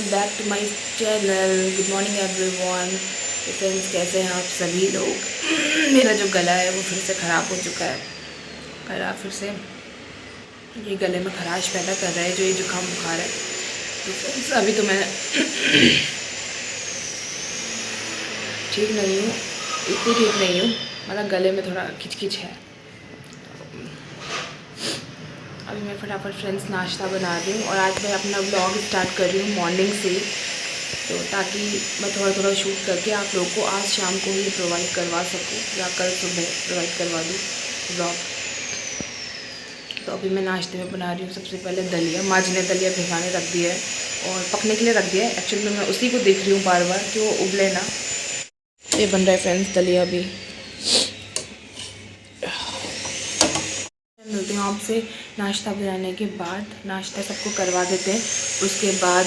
Back to my channel. Good morning everyone. तो friends, कैसे हैं आप सभी लोग। मेरा जो गला है वो फिर से ख़राब हो चुका है। गला फिर से ये गले में खराश पैदा कर रहा है, जो ये जुकाम बुखार है। तो फ्रेंड्स, अभी तो मैं ठीक नहीं हूँ, इतनी ठीक नहीं हूँ, मतलब गले में थोड़ा खिचखिच है। अभी मैं फटाफट फ्रेंड्स नाश्ता बना रही हूँ और आज मैं अपना व्लॉग स्टार्ट कर रही हूँ मॉर्निंग से, तो ताकि मैं थोड़ा थोड़ा शूट करके आप लोगों को आज शाम को ही प्रोवाइड करवा सकूँ या कल सुबह प्रोवाइड करवा दूँ व्लॉग। तो अभी मैं नाश्ते में बना रही हूँ सबसे पहले दलिया। माँ जी ने दलिया भिगाने रख दिया है और पकने के लिए रख दिया है। एक्चुअली मैं उसी को देख रही हूँ बार बार कि वो उबले ना। ये बन रहा है फ्रेंड्स दलिया भी। मिलते हैं आपसे नाश्ता बनाने के बाद। नाश्ता सबको करवा देते हैं, उसके बाद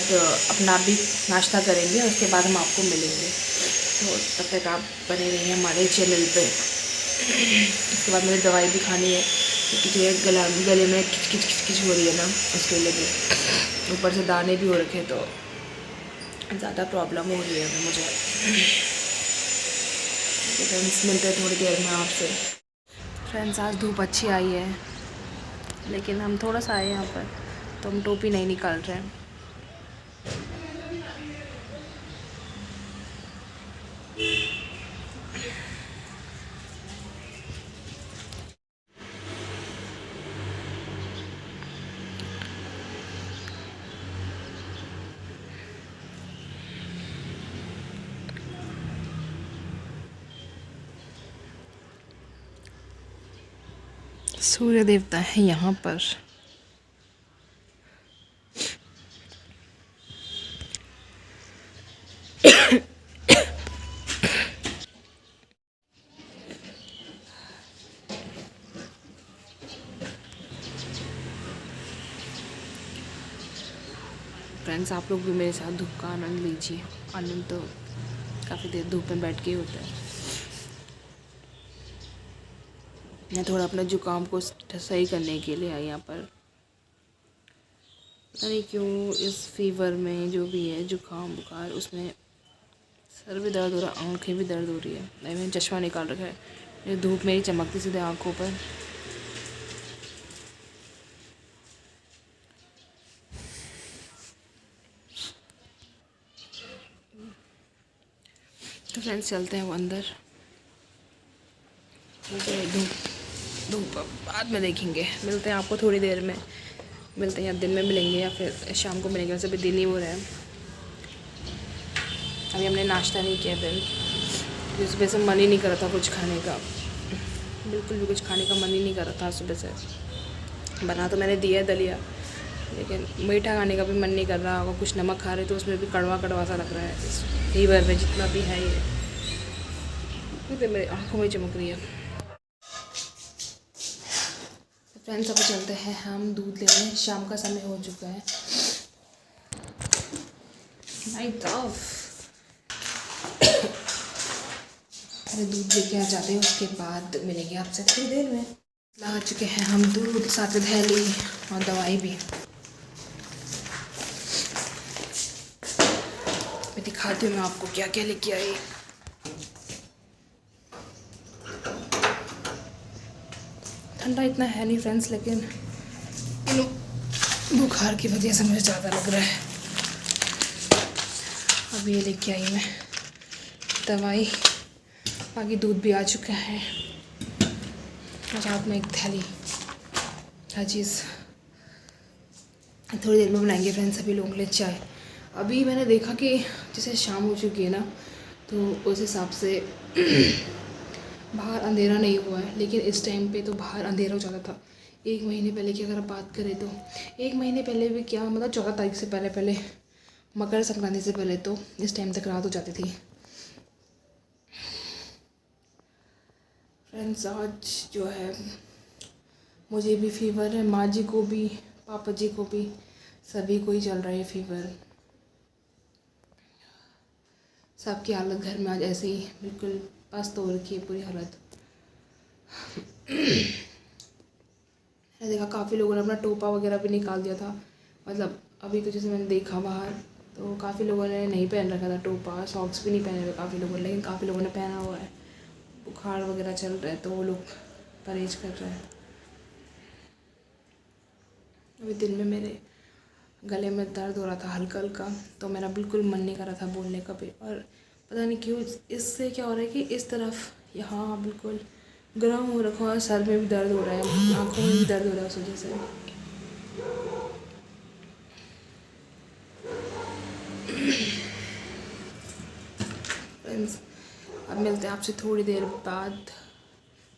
अपना भी नाश्ता करेंगे और उसके बाद हम आपको मिलेंगे। तो तब तक आप बने रहिए हमारे चैनल पे। उसके बाद मुझे दवाई भी खानी है क्योंकि जो है गले में खिच हो रही है ना, उसके लिए भी ऊपर से दाने भी हो रखे, तो ज़्यादा प्रॉब्लम हो रही है अभी मुझे। तो फ्रेंड्स, मिलते हैं थोड़ी देर में आपसे। फ्रेंड्स, आज धूप अच्छी आई है, लेकिन हम थोड़ा सा आए यहाँ पर तो हम टोपी नहीं निकाल रहे हैं। सूर्य देवता है यहाँ पर। फ्रेंड्स, आप लोग भी मेरे साथ धूप का आनंद लीजिए। आनंद तो काफ़ी देर धूप में बैठ के ही होता है। मैं थोड़ा अपना जुकाम को सही करने के लिए आई यहाँ पर। पता नहीं क्यों इस फीवर में जो भी है जुकाम बुखार, उसमें सर भी दर्द हो रहा है, आँखें भी दर्द हो रही है। मैंने चश्मा निकाल रखा है, ये धूप मेरी चमकती सीधे आँखों पर। तो फ्रेंड्स, चलते हैं वो अंदर। धूप बाद में देखेंगे। मिलते हैं आपको थोड़ी देर में। मिलते हैं या दिन में मिलेंगे या फिर शाम को मिलेंगे। वैसे भी दिन ही हो रहा है। अभी हमने नाश्ता नहीं किया फ्रेंड। इस वजह से मन ही नहीं कर रहा था कुछ खाने का, बिल्कुल भी कुछ खाने का मन ही नहीं कर रहा था सुबह से। बना तो मैंने दिया है दलिया, लेकिन मीठा खाने का भी मन नहीं कर रहा। अगर कुछ नमक खा रहे तो उसमें भी कड़वा कड़वा सा लग रहा है। इस फीवर में जितना भी है ये तो मेरी आँखों में चमक रही है। फ्रेंड्स, अभी चलते हैं हम दूध लेने। शाम का समय हो चुका है। Night of. अरे दूध लेके आ जाते हैं, उसके बाद मिलेंगे आपसे थोड़ी देर में। ला चुके हैं हम दूध, साथ में थैली और दवाई भी। मैं दिखाती हूँ मैं आपको क्या क्या लेके आई। ठंडा इतना है नहीं फ्रेंड्स, लेकिन बुखार की वजह से मुझे ज़्यादा लग रहा है। अब ये लेके आई मैं दवाई, बाकी दूध भी आ चुका है और साथ में एक थैली। हर चीज़ थोड़ी देर में बनाएंगे फ्रेंड्स। सभी लोगों के लिए चाय। अभी मैंने देखा कि जैसे शाम हो चुकी है ना, तो उस हिसाब से बाहर अंधेरा नहीं हुआ है, लेकिन इस टाइम पे तो बाहर अंधेरा हो जाता था। 1 महीने पहले की अगर आप बात करें तो 1 महीने पहले भी क्या, मतलब 14 तारीख से पहले मकर संक्रांति से पहले तो इस टाइम तक रात हो जाती थी। फ्रेंड्स, आज जो है मुझे भी फीवर है, माँ जी को भी, पापा जी को भी, सभी को ही चल रहा है फीवर। सबकी हालत घर में आज ऐसे ही बिल्कुल पस्त हो रखी है, पूरी हालत। मैंने देखा काफ़ी लोगों ने अपना टोपा वगैरह भी निकाल दिया था। मतलब अभी तो जैसे मैंने देखा बाहर तो काफ़ी लोगों ने नहीं पहन रखा था टोपा, सॉक्स भी नहीं पहने हुए काफ़ी लोगों ने, लेकिन काफ़ी लोगों ने पहना हुआ है। बुखार वगैरह चल रहा है तो वो लोग परहेज कर रहे हैं। अभी दिन में मेरे गले में दर्द हो रहा था हल्का हल्का, तो मेरा बिल्कुल मन नहीं कर रहा था बोलने का भी, और पता नहीं क्यों इससे क्या हो रहा है कि इस तरफ यहाँ बिल्कुल गर्म हो रखा है, सर में भी दर्द हो रहा है, आँखों में भी दर्द हो रहा है उस वजह से। फ्रेंड्स, अब मिलते हैं आपसे थोड़ी देर बाद,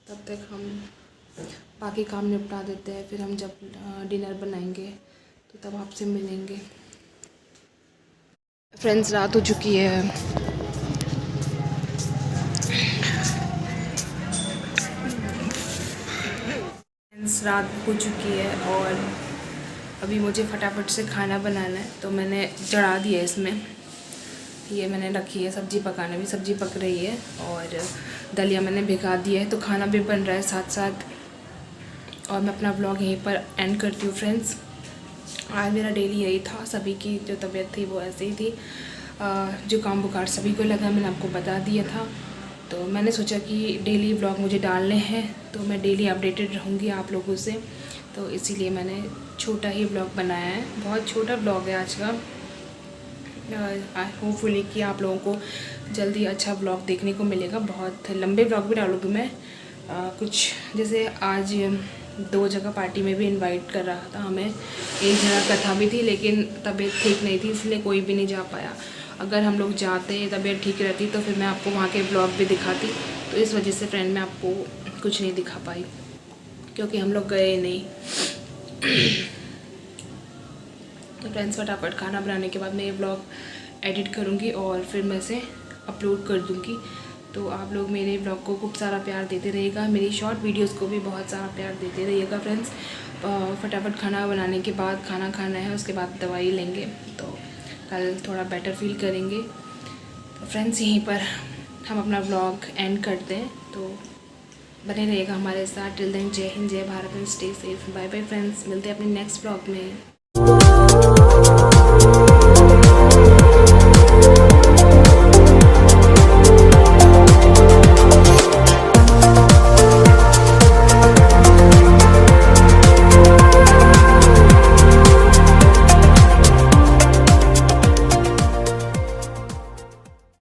तब तक हम बाकी काम निपटा देते हैं, फिर हम जब डिनर बनाएंगे तो तब आपसे मिलेंगे। फ्रेंड्स, रात हो चुकी है। फ्रेंड्स, रात हो चुकी है और अभी मुझे फटाफट से खाना बनाना है, तो मैंने चढ़ा दिया इसमें, ये मैंने रखी है सब्ज़ी पकाने, भी सब्ज़ी पक रही है और दलिया मैंने भिगा दिया है, तो खाना भी बन रहा है साथ साथ। और मैं अपना ब्लॉग यहीं पर एंड करती हूँ फ्रेंड्स। आज मेरा डेली यही था, सभी की जो तबीयत थी वो ऐसे ही थी, जुकाम बुखार सभी को लगा, मैंने आपको बता दिया था। तो मैंने सोचा कि डेली ब्लॉग मुझे डालने हैं, तो मैं डेली अपडेटेड रहूँगी आप लोगों से, तो इसीलिए मैंने छोटा ही ब्लॉग बनाया है। बहुत छोटा ब्लॉग है आज का, होपफुली कि आप लोगों को जल्दी अच्छा ब्लॉग देखने को मिलेगा। बहुत लंबे ब्लॉग भी डालूँगी मैं, कुछ जैसे आज 2 जगह पार्टी में भी इनवाइट कर रहा था हमें, एक जगह कथा भी थी लेकिन तबीयत ठीक नहीं थी इसलिए कोई भी नहीं जा पाया। अगर हम लोग जाते, तबीयत ठीक रहती तो फिर मैं आपको वहाँ के ब्लॉग भी दिखाती, तो इस वजह से फ्रेंड मैं आपको कुछ नहीं दिखा पाई क्योंकि हम लोग गए नहीं। तो फ्रेंड्स, फटाफट खाना बनाने के बाद मैं ये ब्लॉग एडिट करूँगी और फिर मैं इसे अपलोड कर दूँगी। तो आप लोग मेरे ब्लॉग को खूब सारा प्यार देते रहिएगा, मेरी शॉर्ट वीडियोस को भी बहुत सारा प्यार देते रहिएगा फ्रेंड्स। फटाफट खाना बनाने के बाद खाना खाना है, उसके बाद दवाई लेंगे तो कल थोड़ा बेटर फील करेंगे। तो फ्रेंड्स, यहीं पर हम अपना ब्लॉग एंड करते हैं, तो बने रहिएगा हमारे साथ। टिल देन, जय हिंद, जय Bharat and stay safe. Bye bye friends, मिलते हैं अपने नेक्स्ट ब्लॉग में।